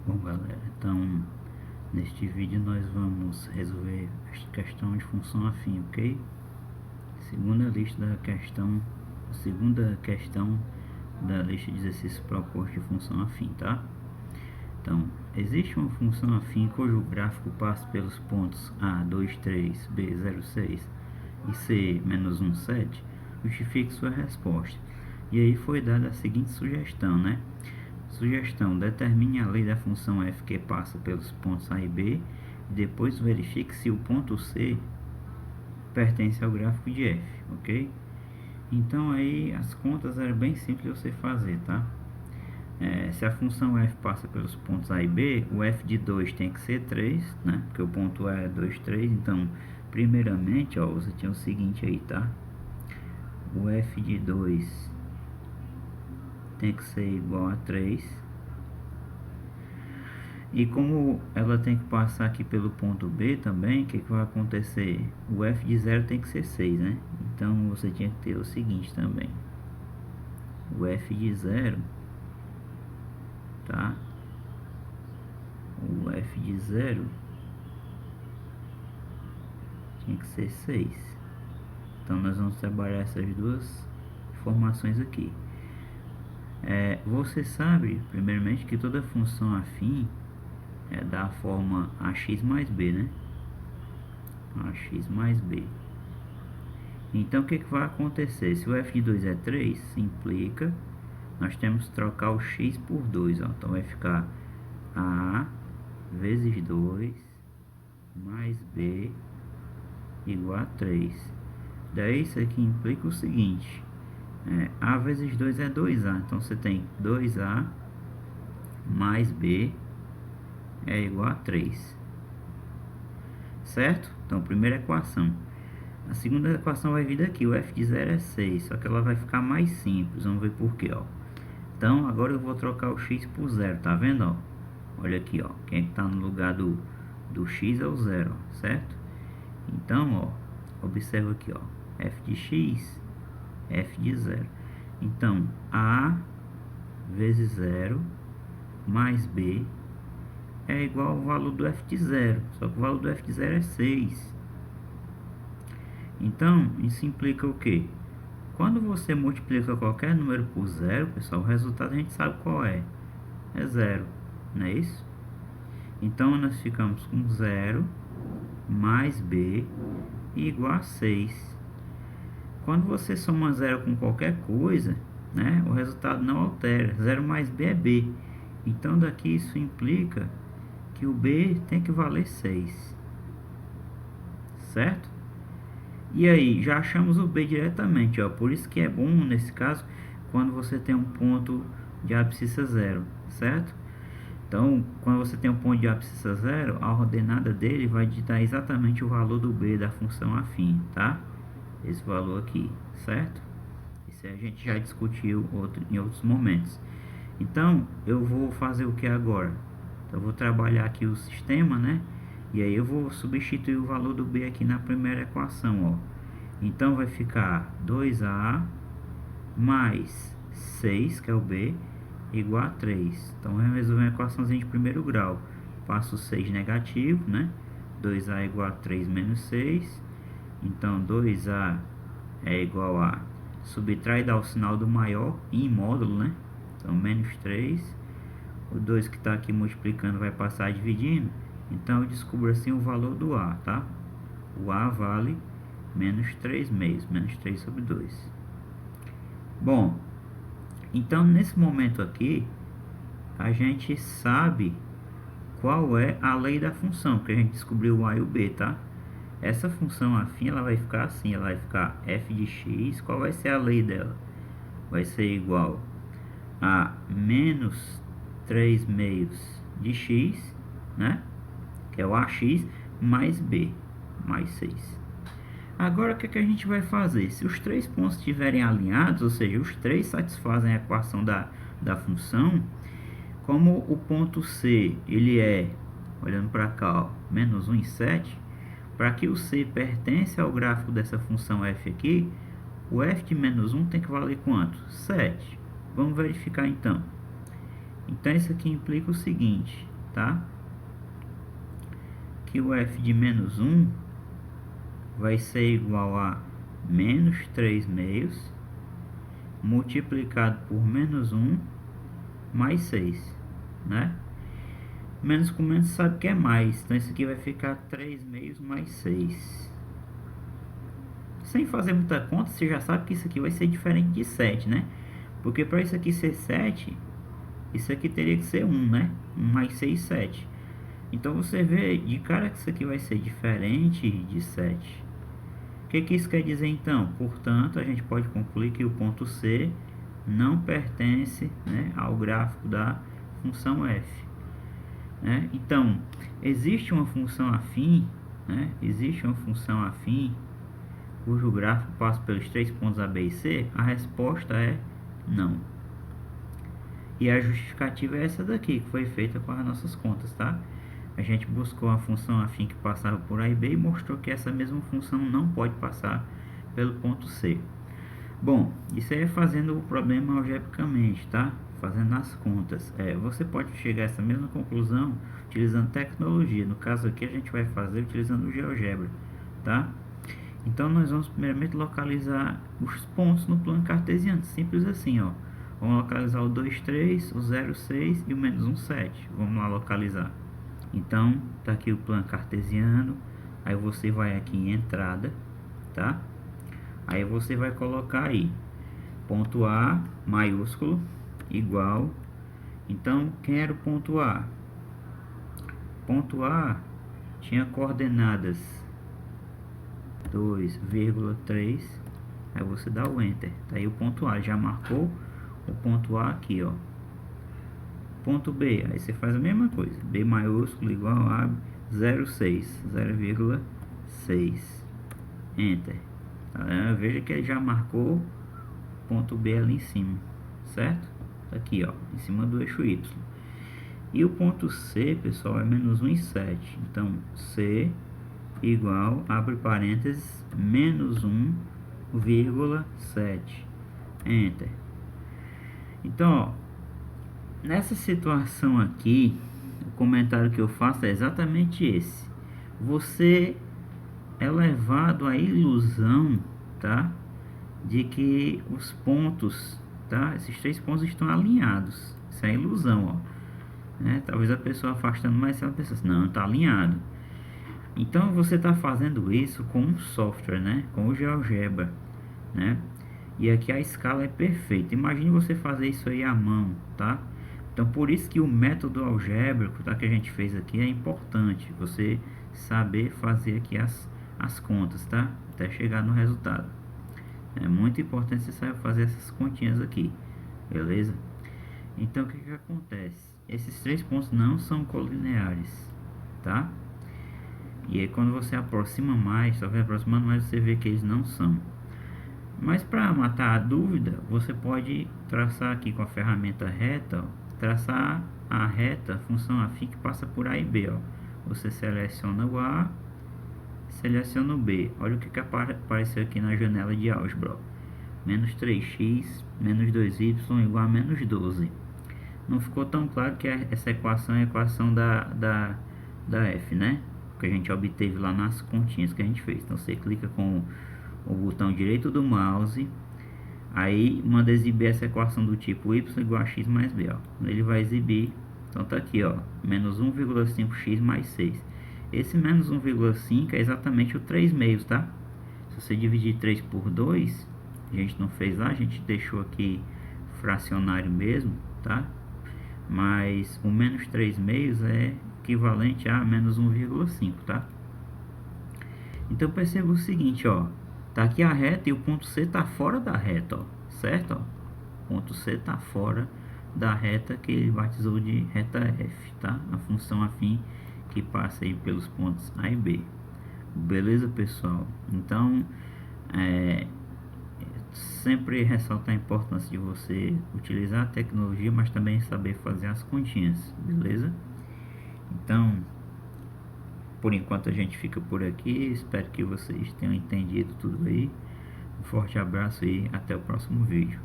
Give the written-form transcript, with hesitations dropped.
Bom, galera, então neste vídeo nós vamos resolver a questão de função afim, ok? Segunda questão da lista de exercícios propostos de função afim, tá? Então, existe uma função afim cujo gráfico passa pelos pontos A, 2, 3, B, 0, 6 e C, menos 1, 7? Justifique sua resposta. E aí foi dada a seguinte sugestão, né? Sugestão: determine a lei da função f que passa pelos pontos A e B e depois verifique se o ponto C pertence ao gráfico de f, ok? Então aí as contas eram bem simples de você fazer, tá? Se a função f passa pelos pontos A e B, o f de 2 tem que ser 3, né? Porque o ponto A é 2, 3, então primeiramente, ó, você tinha o seguinte aí, tá? O f de 2 tem que ser igual a 3. E como ela tem que passar aqui pelo ponto B também, o que vai acontecer? O f de 0 tem que ser 6, né? Então você tinha que ter o seguinte também. O f de 0, tá? O f de 0 tinha que ser 6. Então nós vamos trabalhar essas duas informações aqui. Você sabe, primeiramente, que toda função afim é da forma ax mais b, né? Ax mais b. Então o que vai acontecer? Se o f de 2 é 3, implica nós temos que trocar o x por 2, ó. Então vai ficar a vezes 2 mais b igual a 3. Daí isso aqui implica o seguinte: a vezes 2 é 2a, então você tem 2a mais b é igual a 3, certo? Então primeira equação. A segunda equação vai vir daqui, o f de 0 é 6, só que ela vai ficar mais simples, vamos ver por quê, ó. Então agora eu vou trocar o x por 0, tá vendo, ó? Olha aqui, ó, quem está no lugar do x é o 0, certo? Então, ó, observa aqui, ó, f de x, f de 0. Então, a vezes 0 mais b é igual ao valor do f de 0, só que o valor do f de 0 é 6. Então, isso implica o quê? Quando você multiplica qualquer número por 0, pessoal, o resultado a gente sabe qual é. É 0, não é isso? Então, nós ficamos com 0 mais b igual a 6. Quando você soma 0 com qualquer coisa, né, o resultado não altera. 0 mais b é b. Então, daqui isso implica que o b tem que valer 6. Certo? E aí, já achamos o b diretamente, ó. Por isso que é bom, nesse caso, quando você tem um ponto de abscissa zero, certo? Então, quando você tem um ponto de abscissa zero, a ordenada dele vai ditar exatamente o valor do b da função afim, tá? Esse valor aqui, certo? Isso a gente já discutiu em outros momentos. Então, eu vou fazer o que agora? Eu vou trabalhar aqui o sistema, né? E aí eu vou substituir o valor do b aqui na primeira equação, ó. Então vai ficar 2a mais 6, que é o b, igual a 3. Então vamos resolver uma equaçãozinha de primeiro grau. Passo 6 negativo, né? 2a igual a 3 menos 6. Então 2a é igual a... subtrai e dá o sinal do maior em módulo, né? Então menos 3. O 2 que está aqui multiplicando vai passar dividindo. Então eu descubro assim o valor do A, tá? O A vale menos 3 meios, menos 3 sobre 2. Bom, então nesse momento aqui, a gente sabe qual é a lei da função, que a gente descobriu o A e o B, tá? Essa função afim, ela vai ficar assim, ela vai ficar f de x, qual vai ser a lei dela? Vai ser igual a menos 3 meios de x, né? Que é o ax mais b, mais 6. Agora o que a gente vai fazer? Se os três pontos estiverem alinhados, ou seja, os três satisfazem a equação da função, como o ponto C, ele é, olhando para cá, ó, menos 1 e 7, para que o C pertence ao gráfico dessa função f aqui, o f de menos 1 tem que valer quanto? 7. Vamos verificar então. Então isso aqui implica o seguinte, tá? Que o f de menos 1 vai ser igual a menos 3 meios multiplicado por menos 1 mais 6, né? Menos com menos sabe que é mais, então isso aqui vai ficar 3 meios mais 6. Sem fazer muita conta, você já sabe que isso aqui vai ser diferente de 7, né? Porque para isso aqui ser 7, isso aqui teria que ser 1, né? 1 mais 6, 7. Então você vê de cara que isso aqui vai ser diferente de 7. O que isso quer dizer então? Portanto, a gente pode concluir que o ponto C não pertence, né, ao gráfico da função f. Né? Então, existe uma função afim, né? Existe uma função afim cujo gráfico passa pelos 3 pontos A, B e C? A resposta é não. E a justificativa é essa daqui, que foi feita com as nossas contas, tá? A gente buscou a função afim que passava por A e B e mostrou que essa mesma função não pode passar pelo ponto C. Bom, isso aí é fazendo o problema algebricamente, tá? Fazendo as contas. Você pode chegar a essa mesma conclusão utilizando tecnologia. No caso aqui a gente vai fazer utilizando o GeoGebra, tá? Então nós vamos primeiramente localizar os pontos no plano cartesiano, simples assim, ó. Vamos localizar o 2, 3, o 0, 6 e o menos 1, 7. Vamos lá localizar. Então, tá aqui o plano cartesiano. Aí você vai aqui em entrada, tá? Aí você vai colocar aí ponto A maiúsculo igual. Então, quem era o ponto A? Ponto A tinha coordenadas 2,3. Aí você dá o enter. Tá aí o ponto A, já marcou o ponto A aqui, ó. Ponto B, aí você faz a mesma coisa. B maiúsculo igual a 0,6, 0,6. Enter. Veja que ele já marcou ponto B ali em cima, certo? Tá aqui, ó, em cima do eixo Y. E o ponto C, pessoal, é menos 1,7. Então, C igual, abre parênteses, menos 1,7. Enter. Então, ó, nessa situação aqui, o comentário que eu faço é exatamente esse. Você é levado à ilusão, tá? De que os pontos, tá? Esses 3 pontos estão alinhados. Isso é ilusão, ó. Né? Talvez a pessoa afastando mais, ela pensa assim, não, está alinhado. Então você está fazendo isso com um software, né? Com o GeoGebra, né? E aqui a escala é perfeita. Imagine você fazer isso aí à mão, tá? Então por isso que o método algébrico, tá, que a gente fez aqui é importante. Você saber fazer aqui as contas, tá? Até chegar no resultado. É muito importante você saber fazer essas continhas aqui, beleza? Então o que acontece? Esses 3 pontos não são colineares, tá? E aí quando você aproxima mais, talvez aproximando mais, você vê que eles não são. Mas para matar a dúvida, você pode traçar aqui com a ferramenta reta, ó, traçar a reta, a função afim que passa por A e B, ó. Você seleciona o A, seleciona o B. Olha o que apareceu aqui na janela de álgebra, ó. Menos 3x menos 2y igual a menos 12. Não ficou tão claro que essa equação é a equação da f, né? Que a gente obteve lá nas continhas que a gente fez. Então você clica com o botão direito do mouse, aí manda exibir essa equação do tipo y igual a x mais b, ó. Ele vai exibir, então tá aqui, ó, menos 1,5x mais 6. Esse menos 1,5 é exatamente o 3 meios, tá? Se você dividir 3 por 2, a gente não fez lá, a gente deixou aqui fracionário mesmo, tá? Mas o menos 3 meios é equivalente a menos 1,5, tá? Então perceba o seguinte, ó. Tá aqui a reta e o ponto C tá fora da reta, ó. Certo? Ó. O ponto C tá fora da reta que ele batizou de reta F, tá? A função afim que passa aí pelos pontos A e B. Beleza, pessoal? Então, sempre ressaltar a importância de você utilizar a tecnologia, mas também saber fazer as continhas, beleza? Então, por enquanto a gente fica por aqui. Espero que vocês tenham entendido tudo aí. Um forte abraço e até o próximo vídeo.